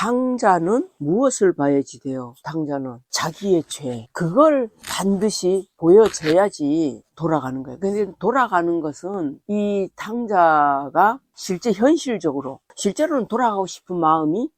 탕자는 무엇을 봐야지 돼요? 탕자는 자기의 죄, 그걸 반드시 보여줘야지 돌아가는 거예요. 근데 돌아가는 것은 이 탕자가 실제 현실적으로 실제로는 돌아가고 싶은 마음이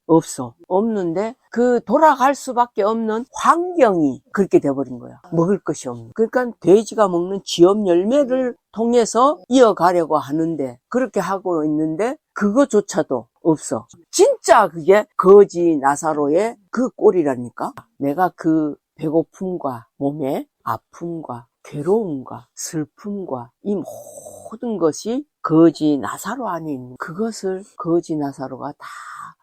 없는데 그 돌아갈 수밖에 없는 환경이 그렇게 돼버린 거야. 먹을 것이 없는. 그러니까 돼지가 먹는 지엽 열매를 통해서 이어가려고 하는데 그렇게 하고 있는데 그거조차도 없어. 진짜 그게 거지 나사로의 그 꼴이라니까. 내가 그 배고픔과 몸의 아픔과 괴로움과 슬픔과 이 모든 것이 거지 나사로 안에 있는 그것을 거지 나사로가 다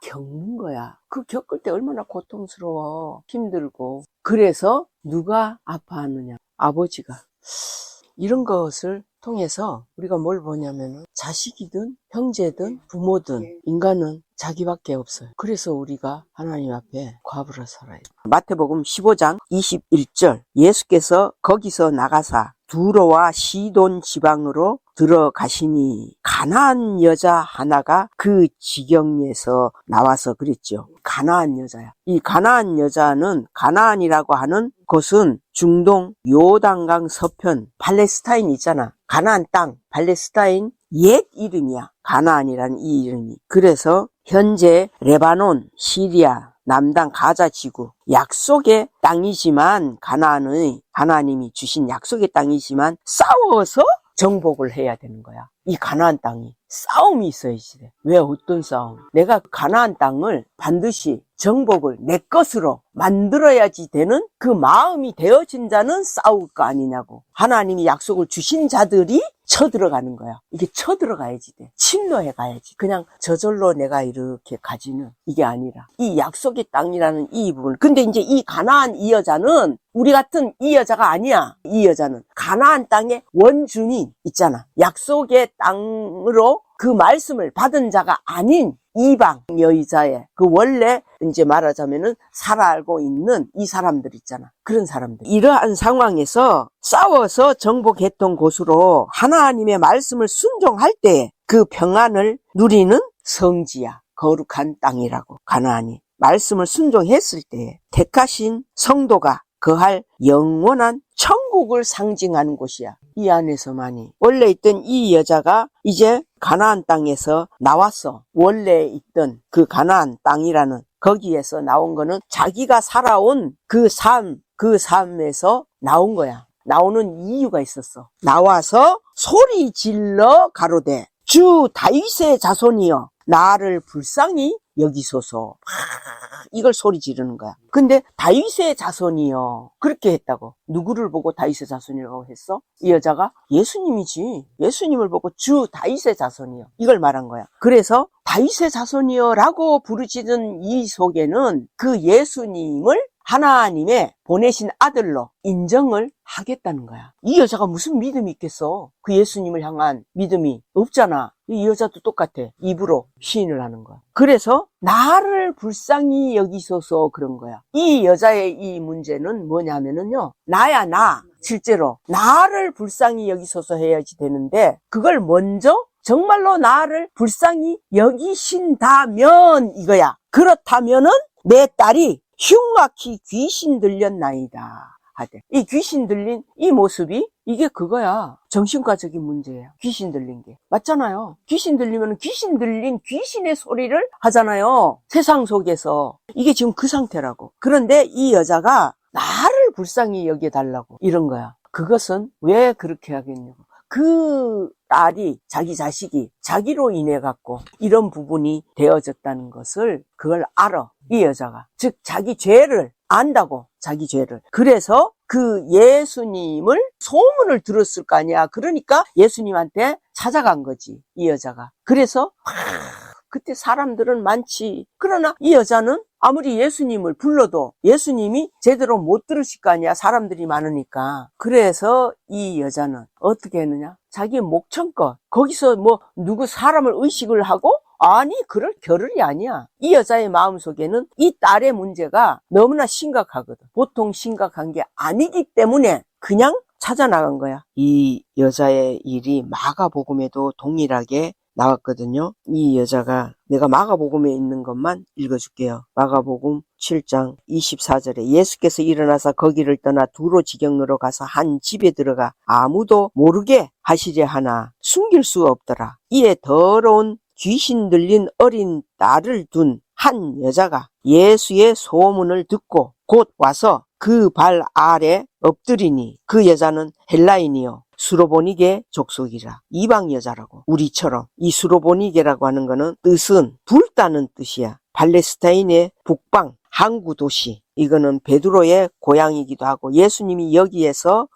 겪는 거야. 그 겪을 때 얼마나 고통스러워, 힘들고. 그래서 누가 아파하느냐? 아버지가. 이런 것을 통해서 우리가 뭘 보냐면 자식이든 형제든 부모든 인간은 자기밖에 없어요. 그래서 우리가 하나님 앞에 과부로 살아야 돼요. 마태복음 15장 21절 예수께서 거기서 나가사 두로와 시돈 지방으로 들어가시니 가나안 여자 하나가 그 지경에서 나와서 그랬죠. 가나안 여자야. 이 가나안 여자는 가나안이라고 하는 곳은 중동 요단강 서편 팔레스타인 있잖아. 가나안 땅 팔레스타인 옛 이름이야. 가나안이라는 이 이름이. 그래서 현재 레바논, 시리아, 남단 가자 지구 약속의 땅이지만 가나안의 하나님이 주신 약속의 땅이지만 싸워서 정복을 해야 되는 거야. 이 가나안 땅이 싸움이 있어야지 돼. 왜 어떤 싸움? 내가 가나안 땅을 반드시 정복을 내 것으로 만들어야지 되는 그 마음이 되어진 자는 싸울 거 아니냐고. 하나님이 약속을 주신 자들이 쳐들어가는 거야. 이게 쳐들어가야지 돼. 침노해 가야지. 그냥 저절로 내가 이렇게 가지는 이게 아니라 이 약속의 땅이라는 이 부분. 근데 이제 이 가나안 이 여자는 우리 같은 이 여자가 아니야. 이 여자는 가나안 땅의 원주민 있잖아. 약속의 땅으로 그 말씀을 받은 자가 아닌 이방 여자의 그 원래 이제 말하자면은 살아 알고 있는 이 사람들 있잖아. 그런 사람들. 이러한 상황에서 싸워서 정복했던 곳으로 하나님의 말씀을 순종할 때 그 평안을 누리는 성지야. 거룩한 땅이라고. 가나안이 말씀을 순종했을 때 택하신 성도가 거할 영원한 천국을 상징하는 곳이야. 이 안에서만이. 원래 있던 이 여자가 이제 가나안 땅에서 나왔어. 원래 있던 그 가나안 땅이라는 거기에서 나온 거는 자기가 살아온 그 삶에서 나온 거야. 나오는 이유가 있었어. 나와서 소리 질러 가로되 주 다윗의 자손이여 나를 불쌍히 여기소서. 이걸 소리 지르는 거야. 근데 다윗의 자손이요 그렇게 했다고. 누구를 보고 다윗의 자손이라고 했어? 이 여자가 예수님이지. 예수님을 보고 주 다윗의 자손이요 이걸 말한 거야. 그래서 다윗의 자손이요 라고 부르짖은 이 속에는 그 예수님을 하나님의 보내신 아들로 인정을 하겠다는 거야. 이 여자가 무슨 믿음이 있겠어? 그 예수님을 향한 믿음이 없잖아. 이 여자도 똑같아. 입으로 시인을 하는 거야. 그래서 나를 불쌍히 여기소서 그런 거야. 이 여자의 이 문제는 뭐냐면은요. 나야 나. 실제로 나를 불쌍히 여기소서 해야지 되는데 그걸 먼저 정말로 나를 불쌍히 여기신다면 이거야. 그렇다면은 내 딸이 흉악히 귀신 들렸나이다 하대. 이 귀신 들린 이 모습이 이게 그거야. 정신과적인 문제예요. 귀신 들린 게. 맞잖아요. 귀신 들리면 귀신 들린 귀신의 소리를 하잖아요. 세상 속에서. 이게 지금 그 상태라고. 그런데 이 여자가 나를 불쌍히 여겨달라고 이런 거야. 그것은 왜 그렇게 하겠냐고. 그 딸이 자기 자식이 자기로 인해 갖고 이런 부분이 되어졌다는 것을 그걸 알아. 이 여자가. 즉 자기 죄를 안다고. 자기 죄를. 그래서 그 예수님을 소문을 들었을 거 아니야. 그러니까 예수님한테 찾아간 거지. 이 여자가. 그래서 그때 사람들은 많지. 그러나 이 여자는 아무리 예수님을 불러도 예수님이 제대로 못 들으실 거 아니야. 사람들이 많으니까. 그래서 이 여자는 어떻게 했느냐. 자기 목청껏 거기서 뭐 누구 사람을 의식을 하고 아니 그럴 겨를이 아니야. 이 여자의 마음속에는 이 딸의 문제가 너무나 심각하거든. 보통 심각한 게 아니기 때문에 그냥 찾아 나간 거야. 이 여자의 일이 마가복음에도 동일하게 나왔거든요. 이 여자가 내가 마가복음에 있는 것만 읽어줄게요. 마가복음 7장 24절에 예수께서 일어나서 거기를 떠나 두로 지경으로 가서 한 집에 들어가 아무도 모르게 하시려 하나 숨길 수 없더라. 이에 더러운 귀신 들린 어린 딸을 둔 한 여자가 예수의 소문을 듣고 곧 와서 그 발 아래 엎드리니 그 여자는 헬라인이요 수로보니게 족속이라. 이방 여자라고. 우리처럼 이 수로보니게라고 하는 거는 뜻은 불다는 뜻이야. 팔레스타인의 북방 항구 도시. 이거는 베드로의 고향이기도 하고 예수님이 여기에서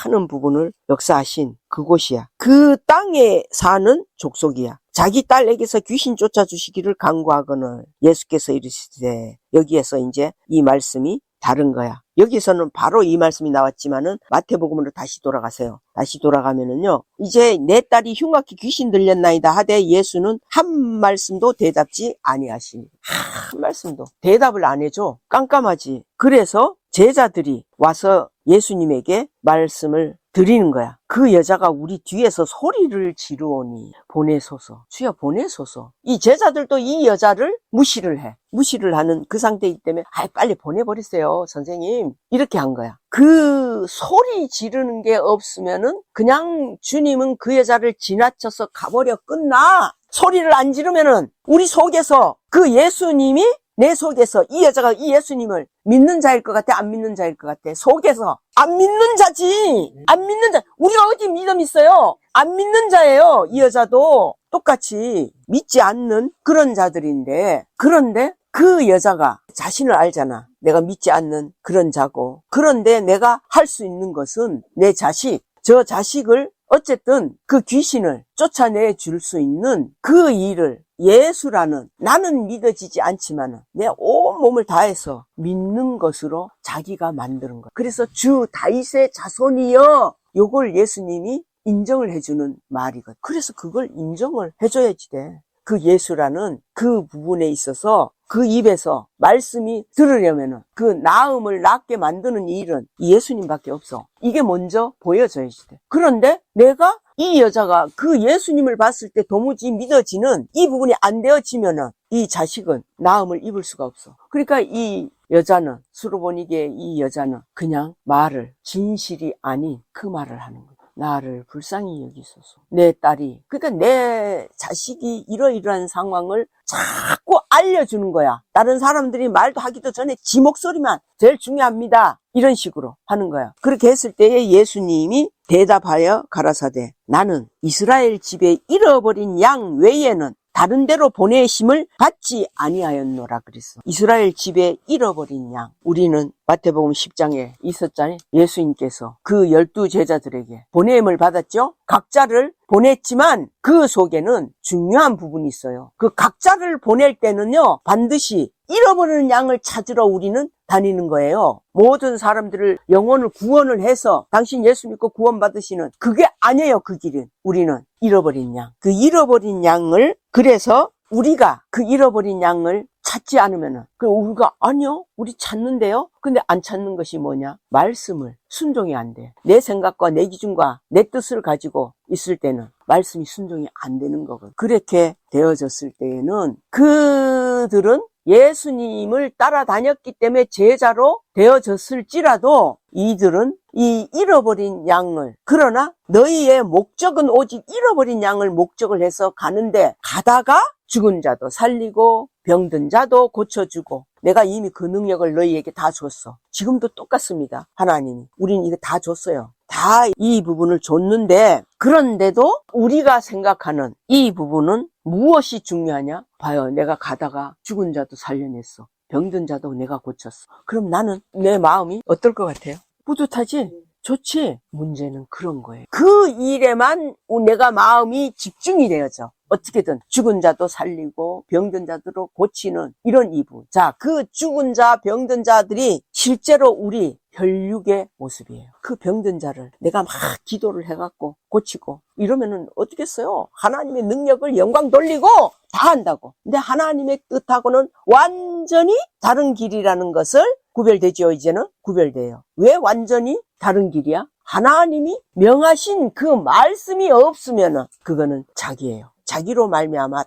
많은 부분을 역사하신 그곳이야. 그 땅에 사는 족속이야. 자기 딸에게서 귀신 쫓아주시기를 간구하거늘 예수께서 이르시되, 여기에서 이제 이 말씀이 다른 거야. 여기서는 바로 이 말씀이 나왔지만은 마태복음으로 다시 돌아가세요. 다시 돌아가면은요, 이제 내 딸이 흉악히 귀신 들렸나이다 하되 예수는 한 말씀도 대답지 아니하시니. 한 말씀도 대답을 안 해줘. 깜깜하지. 그래서 제자들이 와서 예수님에게 말씀을 드리는 거야. 그 여자가 우리 뒤에서 소리를 지르오니 보내소서. 주여 보내소서. 이 제자들도 이 여자를 무시를 해. 무시를 하는 그 상태이기 때문에 빨리 보내버리세요 선생님, 이렇게 한 거야. 그 소리 지르는 게 없으면은 그냥 주님은 그 여자를 지나쳐서 가버려 끝나. 소리를 안 지르면은 우리 속에서 그 예수님이 내 속에서 이 여자가 이 예수님을 믿는 자일 것 같아, 안 믿는 자일 것 같아? 속에서 안 믿는 자지. 안 믿는 자. 우리가 어디 믿음 있어요? 안 믿는 자예요. 이 여자도 똑같이 믿지 않는 그런 자들인데, 그런데 그 여자가 자신을 알잖아. 내가 믿지 않는 그런 자고. 그런데 내가 할 수 있는 것은 내 자식, 저 자식을 어쨌든 그 귀신을 쫓아내 줄 수 있는 그 일을 예수라는, 나는 믿어지지 않지만 내 온몸을 다해서 믿는 것으로 자기가 만드는 거야. 그래서 주 다윗의 자손이여, 요걸 예수님이 인정을 해주는 말이거든. 그래서 그걸 인정을 해줘야지 돼. 그 예수라는 그 부분에 있어서 그 입에서 말씀이 들으려면은 그 나음을 낫게 만드는 일은 예수님밖에 없어. 이게 먼저 보여져야지 돼. 그런데 내가 이 여자가 그 예수님을 봤을 때 도무지 믿어지는 이 부분이 안 되어지면은 이 자식은 나음을 입을 수가 없어. 그러니까 이 여자는, 수로보니게 이 여자는 그냥 말을, 진실이 아닌 그 말을 하는 거야. 나를 불쌍히 여기소서. 내 딸이, 그러니까 내 자식이 이러이러한 상황을 자꾸 알려주는 거야. 다른 사람들이 말도 하기도 전에 지 목소리만 제일 중요합니다. 이런 식으로 하는 거야. 그렇게 했을 때에 예수님이 대답하여 가라사대, 나는 이스라엘 집에 잃어버린 양 외에는 다른 데로 보내심을 받지 아니하였노라 그랬어. 이스라엘 집에 잃어버린 양. 우리는 마태복음 10장에 있었잖아요. 예수님께서 그 12 제자들에게 보냄을 받았죠. 각자를 보냈지만 그 속에는 중요한 부분이 있어요. 그 각자를 보낼 때는요, 반드시 잃어버리는 양을 찾으러 우리는 다니는 거예요. 모든 사람들을 영혼을 구원을 해서 당신 예수 믿고 구원받으시는, 그게 아니에요. 그 길은. 우리는 잃어버린 양, 그 잃어버린 양을, 그래서 우리가 그 잃어버린 양을 찾지 않으면은, 우리가 아니요, 우리 찾는데요. 근데 안 찾는 것이 뭐냐? 말씀을 순종이 안 돼. 내 생각과 내 기준과 내 뜻을 가지고 있을 때는 말씀이 순종이 안 되는 거거든. 그렇게 되어졌을 때에는 그들은 예수님을 따라다녔기 때문에 제자로 되어졌을지라도 이들은 이 잃어버린 양을, 그러나 너희의 목적은 오직 잃어버린 양을 목적을 해서 가는데, 가다가 죽은 자도 살리고 병든 자도 고쳐주고, 내가 이미 그 능력을 너희에게 다 줬어. 지금도 똑같습니다. 하나님이 우린 이거 다 줬어요. 다 이 부분을 줬는데, 그런데도 우리가 생각하는 이 부분은 무엇이 중요하냐? 봐요. 내가 가다가 죽은 자도 살려냈어. 병든 자도 내가 고쳤어. 그럼 나는, 내 마음이 어떨 것 같아요? 뿌듯하지? 좋지? 문제는 그런 거예요. 그 일에만 내가 마음이 집중이 되어져. 어떻게든 죽은 자도 살리고 병든 자들을 고치는 이런 이부. 자, 그 죽은 자, 병든 자들이 실제로 우리 혈육의 모습이에요. 그 병든 자를 내가 막 기도를 해갖고 고치고 이러면은 어떻겠어요? 하나님의 능력을 영광 돌리고 다 한다고. 근데 하나님의 뜻하고는 완전히 다른 길이라는 것을 구별되죠. 이제는 구별돼요. 왜 완전히 다른 길이야? 하나님이 명하신 그 말씀이 없으면은 그거는 자기예요. 자기로 말미암아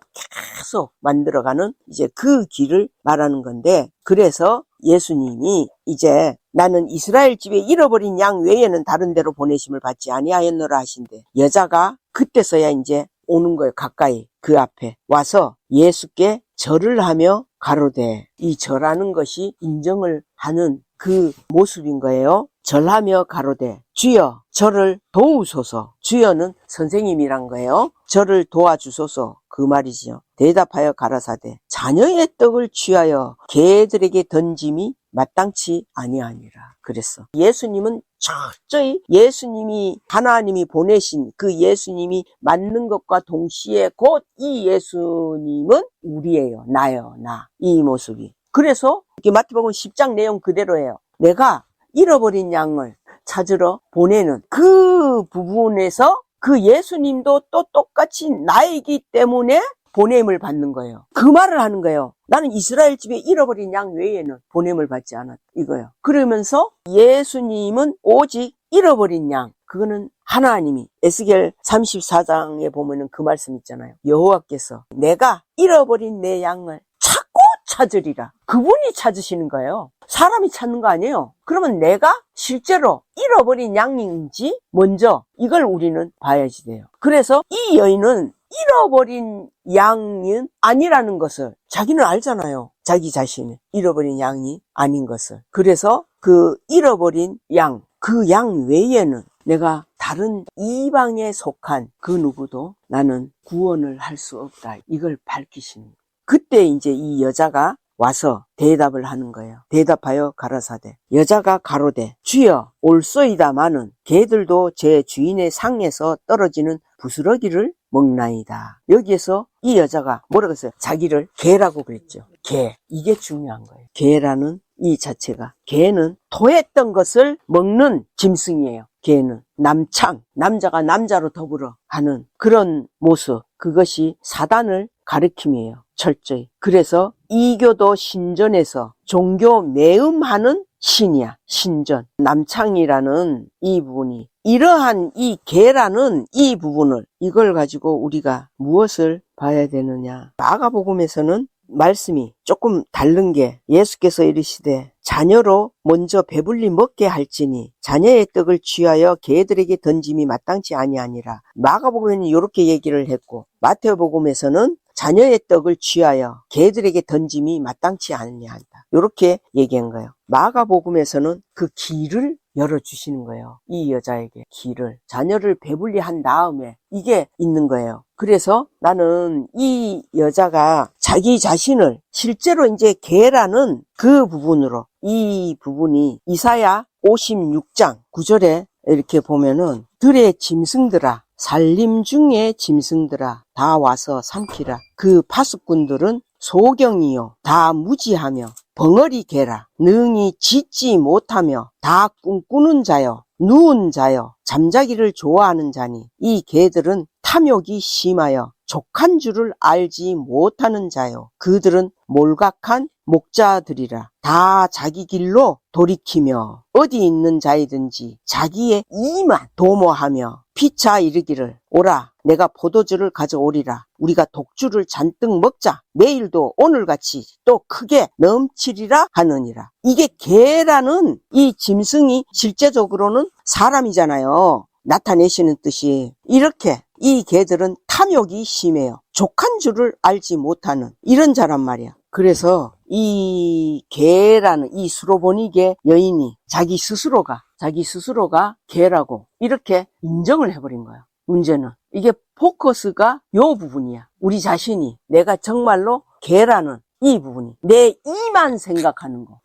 계속 만들어가는 이제 그 길을 말하는 건데, 그래서 예수님이 이제 나는 이스라엘 집에 잃어버린 양 외에는 다른 데로 보내심을 받지 아니하였노라 하신대, 여자가 그때서야 이제 오는 거예요. 가까이 그 앞에 와서 예수께 절을 하며 가로되, 이 절하는 것이 인정을 하는 그 모습인 거예요. 절하며 가로되 주여 저를 도우소서. 주여는 선생님이란 거예요. 저를 도와주소서 그 말이지요. 대답하여 가라사대 자녀의 떡을 취하여 개들에게 던짐이 마땅치 아니하니라 그랬어. 예수님은 철저히 예수님이 하나님이 보내신 그 예수님이 맞는 것과 동시에 곧 이 예수님은 우리예요. 나요. 나. 이 모습이. 그래서 이렇게 마태복음 10장 내용 그대로예요. 내가 잃어버린 양을 찾으러 보내는 그 부분에서 그 예수님도 또 똑같이 나이기 때문에 보냄을 받는 거예요. 그 말을 하는 거예요. 나는 이스라엘 집에 잃어버린 양 외에는 보냄을 받지 않았다 이거예요. 그러면서 예수님은 오직 잃어버린 양, 그거는 하나님이 에스겔 34장에 보면은 그 말씀 있잖아요. 여호와께서 내가 잃어버린 내 양을 찾고 찾으리라. 그분이 찾으시는 거예요. 사람이 찾는 거 아니에요. 그러면 내가 실제로 잃어버린 양인지 먼저 이걸 우리는 봐야지 돼요. 그래서 이 여인은 잃어버린 양은 아니라는 것을 자기는 알잖아요. 자기 자신은 잃어버린 양이 아닌 것을. 그래서 그 잃어버린 양, 그 양 외에는 내가 다른 이방에 속한 그 누구도 나는 구원을 할 수 없다. 이걸 밝히시는 거예요. 그때 이제 이 여자가 와서 대답을 하는 거예요. 대답하여 가라사대 여자가 가로되 주여 올소이다마는 개들도 제 주인의 상에서 떨어지는 부스러기를 먹나이다. 여기에서 이 여자가 뭐라고 했어요? 자기를 개라고 그랬죠. 개. 이게 중요한 거예요. 개라는 이 자체가, 개는 토했던 것을 먹는 짐승이에요. 개는 남창, 남자가 남자로 더불어 하는 그런 모습, 그것이 사단을 가리킴이에요. 철저히. 그래서 이교도 신전에서 종교 매음하는 신이야. 신전. 남창이라는 이 부분이, 이러한 이 개라는 이 부분을, 이걸 가지고 우리가 무엇을 봐야 되느냐. 마가복음에서는 말씀이 조금 다른 게, 예수께서 이르시되 자녀로 먼저 배불리 먹게 할지니 자녀의 떡을 취하여 개들에게 던짐이 마땅치 아니하니라. 마가복음에는 이렇게 얘기를 했고, 마태복음에서는 자녀의 떡을 취하여 개들에게 던짐이 마땅치 아니한다. 이렇게 얘기한 거예요. 마가복음에서는 그 길을 열어주시는 거예요. 이 여자에게 길을, 자녀를 배불리 한 다음에 이게 있는 거예요. 그래서 나는 이 여자가 자기 자신을 실제로 이제 개라는 그 부분으로, 이 부분이 이사야 56장 9절에 이렇게 보면은 들의 짐승들아, 산림 중에 짐승들아 다 와서 삼키라. 그 파수꾼들은 소경이요 다 무지하며 벙어리 개라. 능히 짖지 못하며 다 꿈꾸는 자요 누운 자요 잠자기를 좋아하는 자니 이 개들은 탐욕이 심하여 족한 줄을 알지 못하는 자요 그들은 몰각한 목자들이라. 다 자기 길로 돌이키며 어디 있는 자이든지 자기의 이만 도모하며 피차 이르기를 오라 내가 포도주를 가져오리라. 우리가 독주를 잔뜩 먹자. 내일도 오늘같이 또 크게 넘치리라 하느니라. 이게 개라는 이 짐승이 실제적으로는 사람이잖아요. 나타내시는 뜻이. 이렇게 이 개들은 탐욕이 심해요. 족한 줄을 알지 못하는 이런 자란 말이야. 그래서 이 개라는 이 수로보니게 여인이 자기 스스로가 개라고 이렇게 인정을 해버린 거야. 문제는 이게 포커스가 요 부분이야. 우리 자신이, 내가 정말로 개라는 이 부분이, 내 이만 생각하는 거.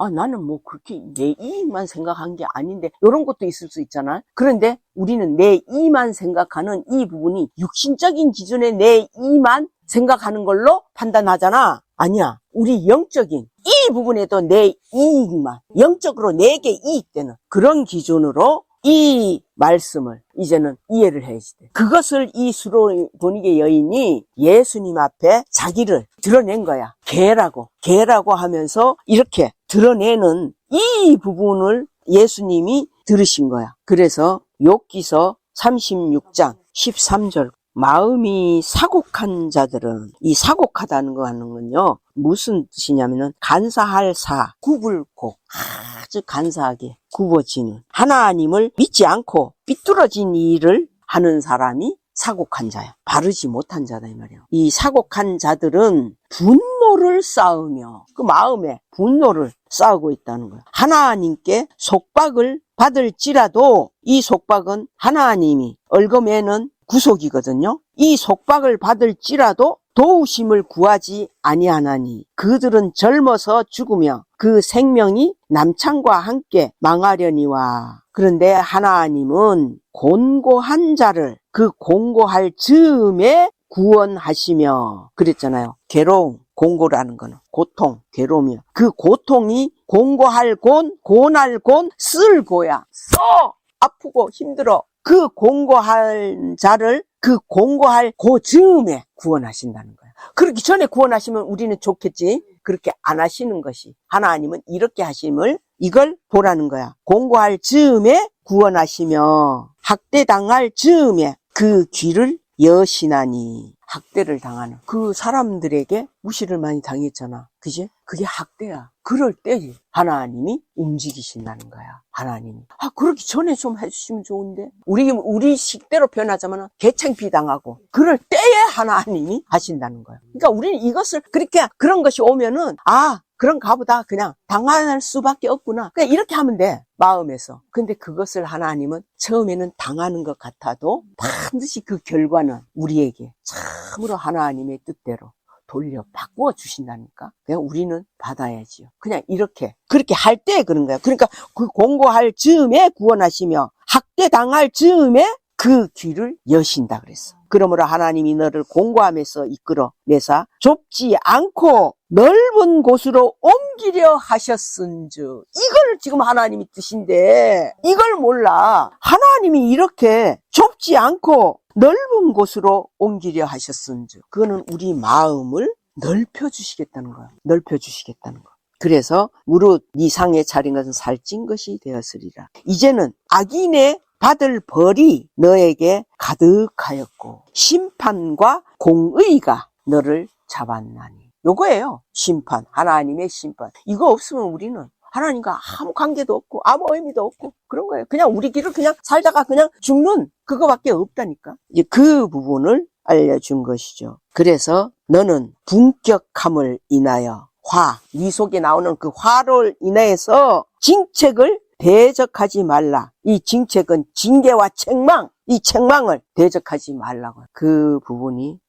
나는 뭐 그렇게 내 이익만 생각한 게 아닌데, 이런 것도 있을 수 있잖아. 그런데 우리는 내 이만 생각하는 이 부분이 육신적인 기준의 내 이만 생각하는 걸로 판단하잖아. 아니야. 우리 영적인 이 부분에도 내 이익만, 영적으로 내게 이익되는 그런 기준으로 이 말씀을 이제는 이해를 해야지 돼. 그것을 이 수로보니게 여인이 예수님 앞에 자기를 드러낸 거야. 개라고 하면서 이렇게 드러내는 이 부분을 예수님이 들으신 거야. 그래서 욥기서 36장 13절 마음이 사곡한 자들은, 이 사곡하다는 거 하는 건요, 무슨 뜻이냐면은 간사할 사, 굽을고 아주 간사하게 굽어지는, 하나님을 믿지 않고 삐뚤어진 일을 하는 사람이 사곡한 자야. 바르지 못한 자다 이 말이야. 이 사곡한 자들은 분노를 쌓으며 그 마음에 분노를 쌓고 있다는 거야. 하나님께 속박을 받을지라도 이 속박은 하나님이 얽어매는 구속이거든요. 이 속박을 받을지라도 도우심을 구하지 아니하나니 그들은 젊어서 죽으며 그 생명이 남창과 함께 망하려니와. 그런데 하나님은 곤고한 자를 그 곤고할 즈음에 구원하시며, 그랬잖아요. 괴로움, 곤고라는 거는 고통, 괴로움이야. 그 고통이 곤고할 곤할 쓸고야. 아프고 힘들어. 그 곤고한 자를 그 곤고할 그 즈음에 구원하신다는 거야. 그렇기 전에 구원하시면 우리는 좋겠지. 그렇게 안 하시는 것이, 하나님은 이렇게 하심을 이걸 보라는 거야. 곤고할 즈음에 구원하시며 학대당할 즈음에 그 귀를 여시나니. 학대를 당하는 그 사람들에게 무시를 많이 당했잖아. 그지? 그게 학대야. 그럴 때 하나님이 움직이신다는 거야. 하나님이. 그러기 전에 좀 해주시면 좋은데. 우리 식대로 표현하자면 개창피 당하고 그럴 때에 하나님이 하신다는 거야. 그러니까 우리는 이것을 그렇게 그런 것이 오면은 그런가 보다. 그냥 당할 수밖에 없구나. 그냥 이렇게 하면 돼. 마음에서. 근데 그것을 하나님은 처음에는 당하는 것 같아도 반드시 그 결과는 우리에게 참으로 하나님의 뜻대로 돌려 바꾸어 주신다니까. 그냥 우리는 받아야지요. 그냥 그렇게 할 때 그런 거야. 그러니까 그 공고할 즈음에 구원하시며 학대 당할 즈음에 그 귀를 여신다 그랬어. 그러므로 하나님이 너를 공고함에서 이끌어 내사 좁지 않고 넓은 곳으로 옮기려 하셨은즉. 이걸 지금 하나님이 뜻인데 이걸 몰라. 하나님이 이렇게 좁지 않고 넓은 곳으로 옮기려 하셨은즉. 그거는 우리 마음을 넓혀주시겠다는 거야. 넓혀주시겠다는 거. 그래서 무릇 네 상에 차린 것은 살찐 것이 되었으리라. 이제는 악인의 받을 벌이 너에게 가득하였고 심판과 공의가 너를 잡았나니. 요거예요. 심판, 하나님의 심판. 이거 없으면 우리는 하나님과 아무 관계도 없고 아무 의미도 없고 그런 거예요. 그냥 우리 길을 그냥 살다가 그냥 죽는 그거밖에 없다니까. 이제 그 부분을 알려준 것이죠. 그래서 너는 분격함을 인하여 네 속에 나오는 그 화를 인해서 징책을 대적하지 말라. 이 징책은 징계와 책망, 이 책망을 대적하지 말라고. 그 부분이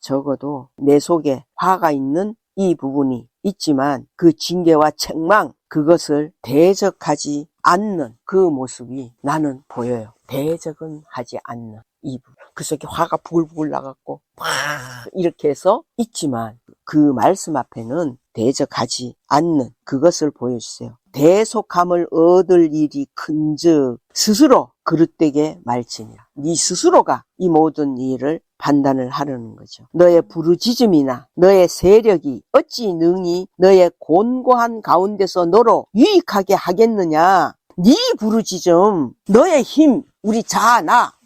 적어도 내 속에 화가 있는 이 부분이 있지만 그 징계와 책망, 그것을 대적하지 않는 그 모습이 나는 보여요. 대적은 하지 않는 이 부분. 그 속에 화가 부글부글 나갖고 막 이렇게 해서 있지만 그 말씀 앞에는 대적하지 않는 그것을 보여주세요. 대속함을 얻을 일이 큰즉 스스로 그릇되게 말지니라. 네 스스로가 이 모든 일을 판단을 하려는 거죠. 너의 부르짖음이나 너의 세력이 어찌 능히 너의 곤고한 가운데서 너로 유익하게 하겠느냐. 네 부르짖음, 너의 힘, 우리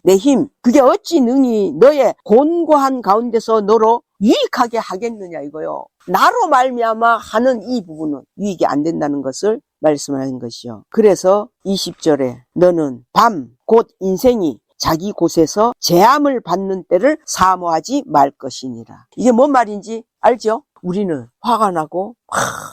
내 힘, 그게 어찌 능히 너의 곤고한 가운데서 너로 유익하게 하겠느냐 이거요. 나로 말미암아 하는 이 부분은 유익이 안 된다는 것을 말씀하는 것이요. 그래서 20절에 너는 밤 곧 인생이 자기 곳에서 재함을 받는 때를 사모하지 말 것이니라. 이게 뭔 말인지 알죠? 우리는 화가 나고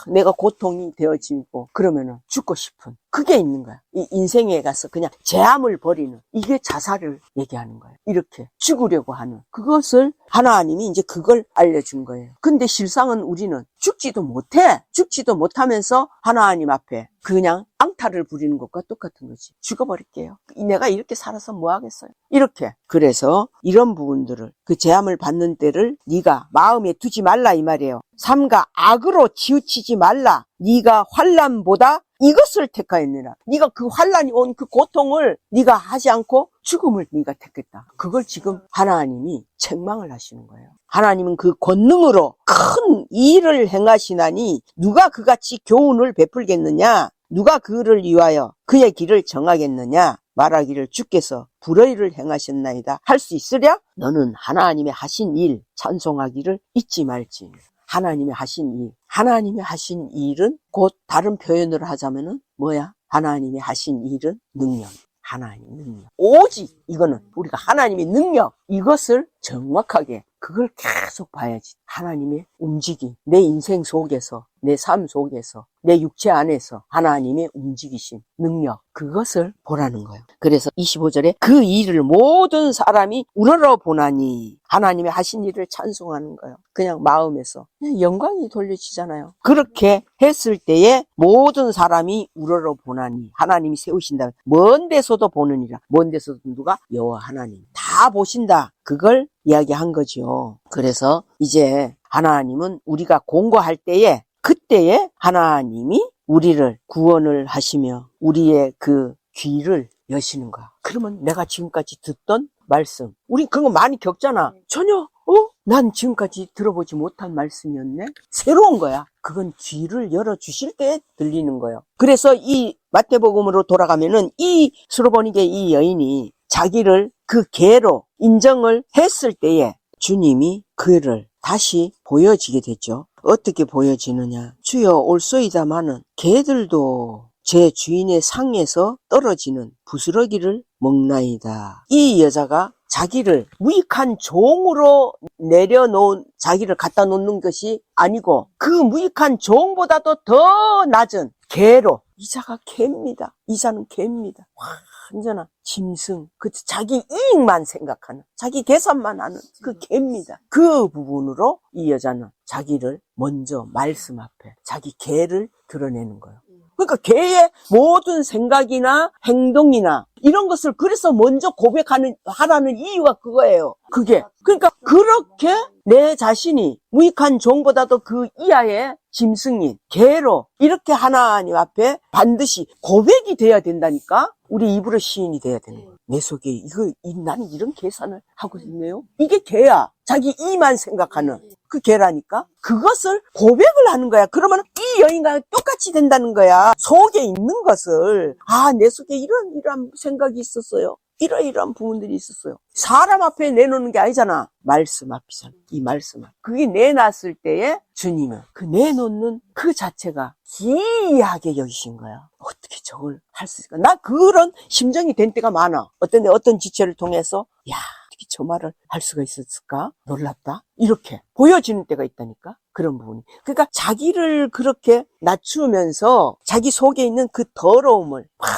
내가 고통이 되어지고 그러면은 죽고 싶은 그게 있는 거야. 이 인생에 가서 그냥 재함을 버리는 이게 자살을 얘기하는 거예요. 이렇게 죽으려고 하는 그것을 하나님이 이제 그걸 알려준 거예요. 근데 실상은 우리는 죽지도 못해. 죽지도 못하면서 하나님 앞에 그냥 앙탈을 부리는 것과 똑같은 거지. 죽어버릴게요. 내가 이렇게 살아서 뭐 하겠어요. 이렇게. 그래서 이런 부분들을 그 재함을 받는 때를 네가 마음에 두지 말라 이 말이에요. 삼가 악으로 치우치지 말라. 네가 환난보다 이것을 택하였느라. 네가 그 환난이 온 그 고통을 네가 하지 않고 죽음을 네가 택했다. 그걸 지금 하나님이 책망을 하시는 거예요. 하나님은 그 권능으로 큰 일을 행하시나니 누가 그같이 교훈을 베풀겠느냐? 누가 그를 위하여 그의 길을 정하겠느냐? 말하기를 주께서 불의를 행하셨나이다 할 수 있으랴? 너는 하나님의 하신 일 찬송하기를 잊지 말지. 하나님의 하신 일. 하나님의 하신 일은 곧 다른 표현으로 하자면은 뭐야? 하나님의 하신 일은 능력. 하나님의 능력. 오직 이거는 우리가 하나님의 능력 이것을 정확하게 그걸 계속 봐야지. 하나님의 움직임, 내 인생 속에서, 내 삶 속에서, 내 육체 안에서 하나님의 움직이신 능력 그것을 보라는 거예요. 그래서 25절에 그 일을 모든 사람이 우러러 보나니 하나님의 하신 일을 찬송하는 거예요. 그냥 마음에서 그냥 영광이 돌려지잖아요. 그렇게 했을 때에 모든 사람이 우러러 보나니 하나님이 세우신다. 먼 데서도 보느니라. 먼 데서도 누가? 여호와 하나님. 다 보신다. 그걸 이야기한 거죠. 그래서 이제 하나님은 우리가 공고할 때에 그때에 하나님이 우리를 구원을 하시며 우리의 그 귀를 여시는 거야. 그러면 내가 지금까지 듣던 말씀 우리 그거 많이 겪잖아. 전혀 난 지금까지 들어보지 못한 말씀이었네. 새로운 거야. 그건 귀를 열어주실 때 들리는 거예요. 그래서 이 마태복음으로 돌아가면은 이 수로보니게 이 여인이 자기를 그 개로 인정을 했을 때에 주님이 그를 다시 보여지게 됐죠. 어떻게 보여지느냐. 주여 올소이다마는 개들도 제 주인의 상에서 떨어지는 부스러기를 먹나이다. 이 여자가 자기를 무익한 종으로 내려놓은 자기를 갖다 놓는 것이 아니고 그 무익한 종보다도 더 낮은 개로 이자가 개입니다. 이자는 개입니다. 완전한 짐승, 그 자기 이익만 생각하는, 자기 계산만 하는 그 개입니다. 그 부분으로 이 여자는 자기를 먼저 말씀 앞에 자기 개를 드러내는 거예요. 그러니까 개의 모든 생각이나 행동이나 이런 것을 그래서 먼저 하라는 이유가 그거예요. 그러니까 그렇게 내 자신이 무익한 종보다도 그 이하의 짐승인 개로 이렇게 하나님 앞에 반드시 고백이 돼야 된다니까. 우리 입으로 시인이 돼야 되는 거예요. 내 속에 나는 이런 계산을 하고 있네요. 이게 개야. 자기 이만 생각하는 그 개라니까. 그것을 고백을 하는 거야. 그러면 이 여인과 똑같이 된다는 거야. 속에 있는 것을 내 속에 이런 생각이 있었어요. 이러이러한 부분들이 있었어요. 사람 앞에 내놓는 게 아니잖아. 말씀 앞이잖아. 이 말씀 앞. 그게 내놨을 때에 주님은 그 내놓는 그 자체가 기이하게 여기신 거야. 어떻게 저걸 할 수 있을까? 나 그런 심정이 된 때가 많아. 어떤 지체를 통해서 어떻게 저 말을 할 수가 있었을까? 놀랍다. 이렇게 보여지는 때가 있다니까. 그런 부분이. 그러니까 자기를 그렇게 낮추면서 자기 속에 있는 그 더러움을 막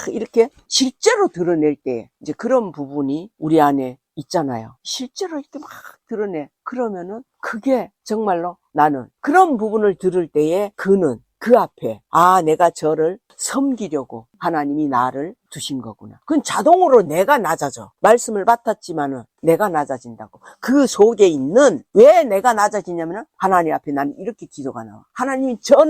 이렇게 실제로 드러낼 때 이제 그런 부분이 우리 안에 있잖아요. 실제로 이렇게 막 드러내. 그러면은 그게 정말로 나는 그런 부분을 들을 때에 그는 그 앞에 내가 저를 섬기려고 하나님이 나를 두신 거구나. 그건 자동으로 내가 낮아져. 말씀을 맡았지만은 내가 낮아진다고. 그 속에 있는 왜 내가 낮아지냐면은 하나님 앞에 나는 이렇게 기도가 나와. 하나님 저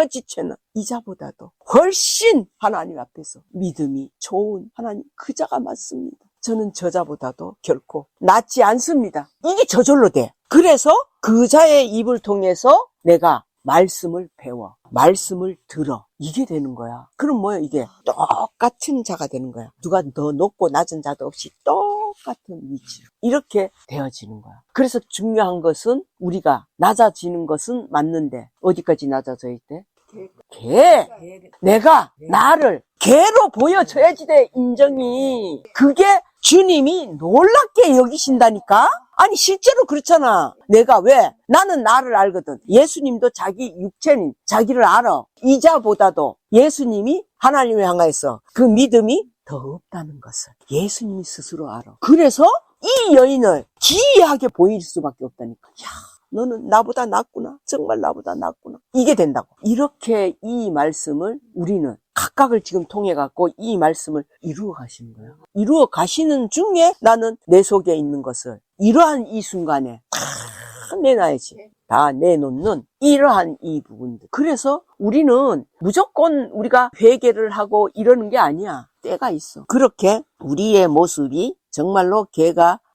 지체는 이자보다도 훨씬 하나님 앞에서 믿음이 좋은 하나님 그 자가 맞습니다. 저는 저자보다도 결코 낫지 않습니다. 이게 저절로 돼. 그래서 그 자의 입을 통해서 내가 말씀을 배워. 말씀을 들어. 이게 되는 거야. 그럼 뭐야 이게? 똑같은 자가 되는 거야. 누가 더 높고 낮은 자도 없이 똑같은 위치로. 이렇게 되어지는 거야. 그래서 중요한 것은 우리가 낮아지는 것은 맞는데 어디까지 낮아져야 돼? 내가 나를 개로 보여줘야지 돼. 인정이. 그게 주님이 놀랍게 여기신다니까? 아니 실제로 그렇잖아. 내가 왜? 나는 나를 알거든. 예수님도 자기 육체는 자기를 알아. 이자보다도 예수님이 하나님을 향하여서 그 믿음이 더 없다는 것을 예수님이 스스로 알아. 그래서 이 여인을 기이하게 보일 수밖에 없다니까. 너는 나보다 낫구나. 정말 나보다 낫구나. 이게 된다고. 이렇게 이 말씀을 우리는 각각을 지금 통해 갖고 이 말씀을 이루어 가시는 거야. 이루어 가시는 중에 나는 내 속에 있는 것을 이러한 이 순간에 다 내놔야지. 다 내놓는 이러한 이 부분들. 그래서 우리는 무조건 우리가 회개를 하고 이러는 게 아니야. 때가 있어. 그렇게 우리의 모습이 정말로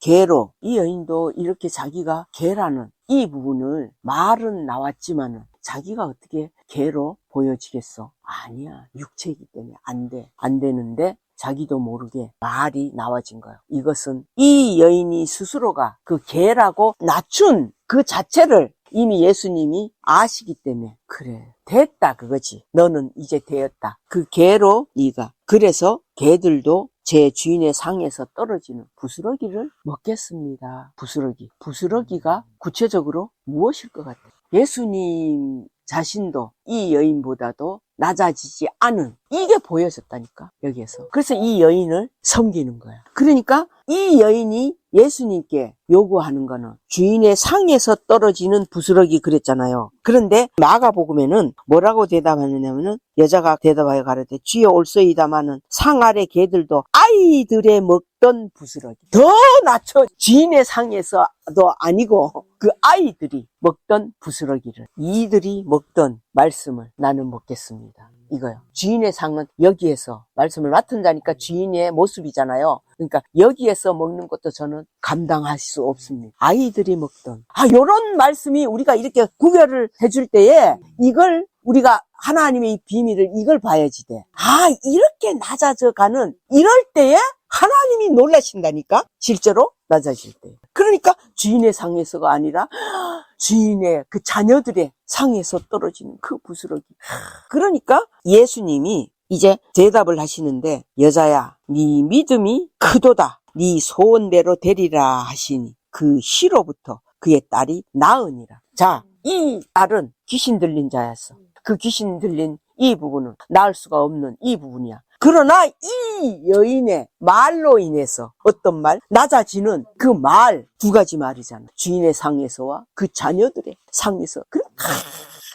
개로 이 여인도 이렇게 자기가 개라는 이 부분을 말은 나왔지만은 자기가 어떻게 개로 보여지겠어? 아니야. 육체이기 때문에 안 돼. 안 되는데 자기도 모르게 말이 나와진 거예요. 이것은 이 여인이 스스로가 그 개라고 낮춘 그 자체를 이미 예수님이 아시기 때문에 그래 됐다 그거지. 너는 이제 되었다. 그 개로 네가. 그래서 개들도 제 주인의 상에서 떨어지는 부스러기를 먹겠습니다. 부스러기. 부스러기가 구체적으로 무엇일 것 같아요? 예수님 자신도 이 여인보다도 낮아지지 않은 이게 보여졌다니까 여기에서. 그래서 이 여인을 섬기는 거야. 그러니까 이 여인이 예수님께 요구하는 거는 주인의 상에서 떨어지는 부스러기 그랬잖아요. 그런데 마가복음에는 뭐라고 대답하느냐면은 여자가 대답하여 가로되 주여 올소이다마는 상 아래 개들도 아이들의 먹던 부스러기 더 낮춰 주인의 상에서도 아니고 그 아이들이 먹던 부스러기를 이들이 먹던 말씀을 나는 먹겠습니다. 이거요. 주인의 상은 여기에서 말씀을 맡은 자니까 주인의 모습이잖아요. 그러니까 여기에서 먹는 것도 저는 감당할 수 없습니다. 아이들이 먹던 요런 말씀이 우리가 이렇게 구별을 해줄 때에 이걸 우리가 하나님의 이 비밀을 이걸 봐야지 돼. 이렇게 낮아져 가는 이럴 때에 하나님이 놀라신다니까? 실제로 낮아질 때. 그러니까 주인의 상에서가 아니라 주인의 그 자녀들의 상에서 떨어지는 그 부스러기. 그러니까 예수님이 이제 대답을 하시는데 여자야 네 믿음이 크도다. 네 소원대로 되리라 하시니 그 시로부터 그의 딸이 나으니라. 자, 이 딸은 귀신 들린 자였어. 그 귀신 들린 이 부분은 나을 수가 없는 이 부분이야. 그러나 이 여인의 말로 인해서 어떤 말? 낮아지는 그 말, 두 가지 말이잖아. 주인의 상에서와 그 자녀들의 상에서.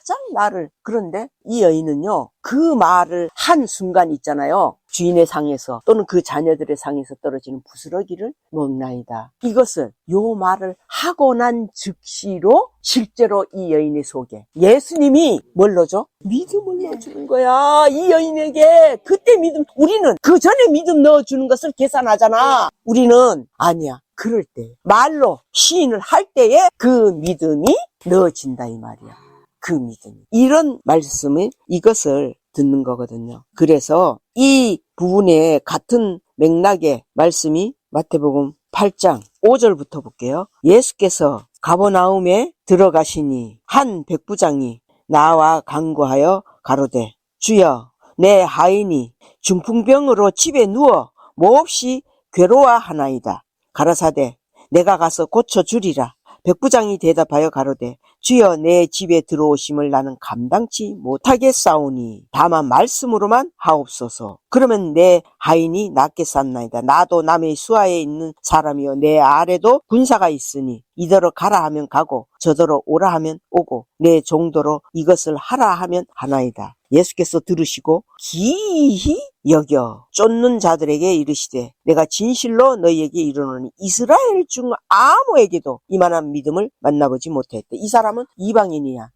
가장 나를. 그런데 이 여인은요, 그 말을 한 순간 있잖아요. 주인의 상에서 또는 그 자녀들의 상에서 떨어지는 부스러기를 먹나이다. 이것을 요 말을 하고 난 즉시로 실제로 이 여인의 속에 예수님이 뭘 넣어줘? 믿음을 넣어주는 거야. 이 여인에게 그때 믿음. 우리는 그 전에 믿음 넣어주는 것을 계산하잖아. 우리는 아니야. 그럴 때 말로 시인을 할 때에 그 믿음이 넣어진다 이 말이야. 그 믿음이. 이런 말씀을 이것을 듣는 거거든요. 그래서 이 부분에 같은 맥락의 말씀이 마태복음 8장 5절부터 볼게요. 예수께서 가버나움에 들어가시니 한 백부장이 나와 간구하여 가로되 주여 내 하인이 중풍병으로 집에 누워 몹시 괴로워하나이다. 가라사대 내가 가서 고쳐주리라. 백부장이 대답하여 가로되 주여 내 집에 들어오심을 나는 감당치 못하겠사오니 다만 말씀으로만 하옵소서. 그러면 내 하인이 낫겠사옵나이다. 나도 남의 수하에 있는 사람이요 내 아래도 군사가 있으니 이더러 가라 하면 가고 저더러 오라 하면 오고 내 종도로 이것을 하라 하면 하나이다. 예수께서 들으시고 기히 여겨 쫓는 자들에게 이르시되 내가 진실로 너희에게 이르노니 이스라엘 중 아무에게도 이만한 믿음을 만나보지 못했대. 이 사람은 이방인이야.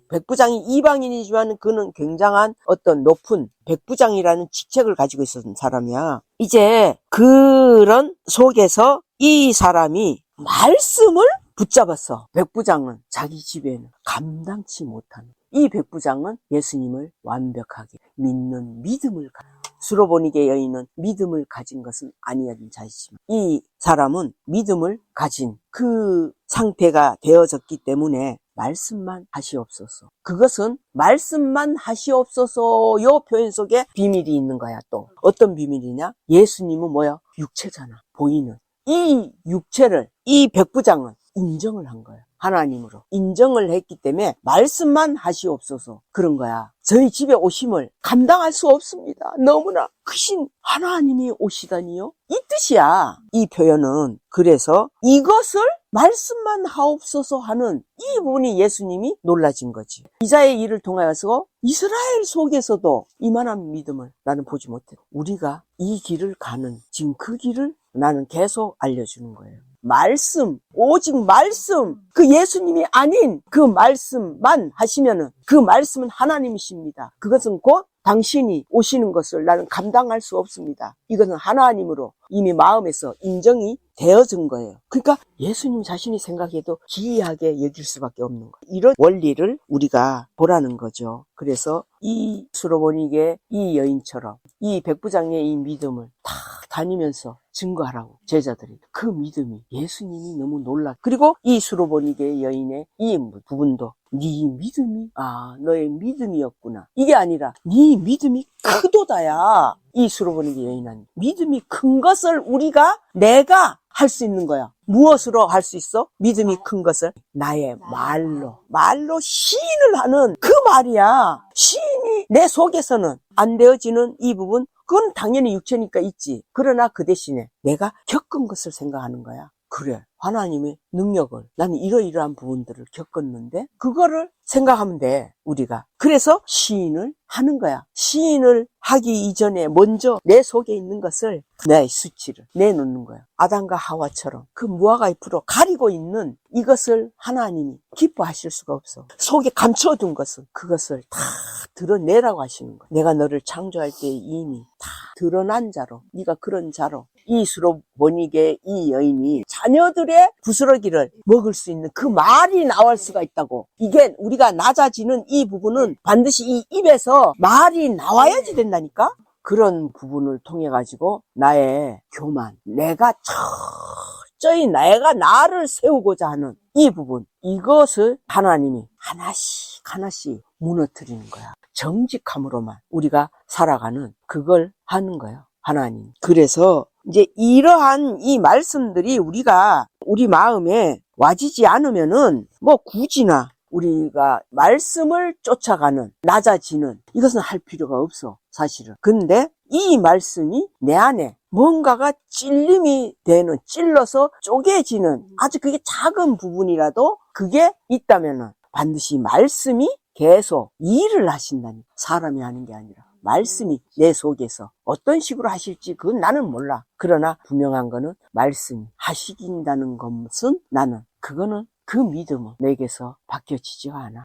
백부장이 이방인이지만 그는 굉장한 어떤 높은 백부장이라는 직책을 가지고 있었던 사람이야. 이제 그런 속에서 이 사람이 말씀을 붙잡았어. 백부장은 자기 집에는 감당치 못하는 이 백부장은 예수님을 완벽하게 믿는 믿음을 수로보니게 여인은 믿음을 가진 것은 아니었던 자이지만 이 사람은 믿음을 가진 그 상태가 되어졌기 때문에 말씀만 하시옵소서. 그것은 말씀만 하시옵소서 요 표현 속에 비밀이 있는 거야. 또 어떤 비밀이냐? 예수님은 뭐야? 육체잖아. 보이는 이 육체를 이 백부장은 인정을 한 거야. 하나님으로 인정을 했기 때문에 말씀만 하시옵소서 그런 거야. 저희 집에 오심을 감당할 수 없습니다. 너무나 크신 하나님이 오시다니요. 이 뜻이야. 이 표현은. 그래서 이것을 말씀만 하옵소서 하는 이 부분이 예수님이 놀라진 거지. 이사야의 일을 통하여서 이스라엘 속에서도 이만한 믿음을 나는 보지 못해. 우리가 이 길을 가는 지금 그 길을 나는 계속 알려주는 거예요. 말씀, 오직 말씀, 그 예수님이 아닌 그 말씀만 하시면은 그 말씀은 하나님이십니다. 그것은 곧 당신이 오시는 것을 나는 감당할 수 없습니다. 이것은 하나님으로 이미 마음에서 인정이 되어진 거예요. 그러니까 예수님 자신이 생각해도 기이하게 여길 수밖에 없는 거예요. 이런 원리를 우리가 보라는 거죠. 그래서 이 수로보니게 이 여인처럼 이 백부장의 이 믿음을 다 다니면서 증거하라고 제자들이. 그 믿음이 예수님이 너무 놀라. 그리고 이 수로보니게 여인의 이 부분도 네 믿음이 너의 믿음이었구나. 이게 아니라 네 믿음이 크도다야. 이 수로보니게 여인은 믿음이 큰 것을 내가 할 수 있는 거야. 무엇으로 할 수 있어? 믿음이 큰 것을 나의 말로 시인을 하는 그 말이야. 시인이 내 속에서는 안 되어지는 이 부분, 그건 당연히 육체니까 있지. 그러나 그 대신에 내가 겪은 것을 생각하는 거야. 그래, 하나님의 능력을 나는 이러이러한 부분들을 겪었는데 그거를 생각하면 돼, 우리가. 그래서 시인을 하는 거야. 시인을 하기 이전에 먼저 내 속에 있는 것을, 내 수치를 내놓는 거야. 아담과 하와처럼 그 무화과 잎으로 가리고 있는 이것을 하나님이 기뻐하실 수가 없어. 속에 감춰둔 것은 그것을 다 드러내라고 하시는 거야. 내가 너를 창조할 때 이미 다 드러난 자로, 네가 그런 자로. 이 수로보니게 이 여인이 자녀들의 부스러기를 먹을 수 있는 그 말이 나올 수가 있다고. 이게 우리가 낮아지는 이 부분은 반드시 이 입에서 말이 나와야지 된다니까. 그런 부분을 통해 가지고 나의 교만, 내가 철저히 내가 나를 세우고자 하는 이 부분, 이것을 하나님이 하나씩 무너뜨리는 거야. 정직함으로만 우리가 살아가는 그걸 하는 거예요, 하나님. 그래서 이제 이러한 이 말씀들이 우리 마음에 와지지 않으면은 굳이나 우리가 말씀을 쫓아가는, 낮아지는, 이것은 할 필요가 없어, 사실은. 근데 이 말씀이 내 안에 뭔가가 찔림이 되는, 찔러서 쪼개지는 아주 그게 작은 부분이라도 그게 있다면은 반드시 말씀이 계속 일을 하신다니. 사람이 하는 게 아니라 말씀이 내 속에서 어떤 식으로 하실지 그건 나는 몰라. 그러나 분명한 거는 말씀이 하시긴다는 것은 나는 그거는 그 믿음은 내게서 바뀌어지지가 않아.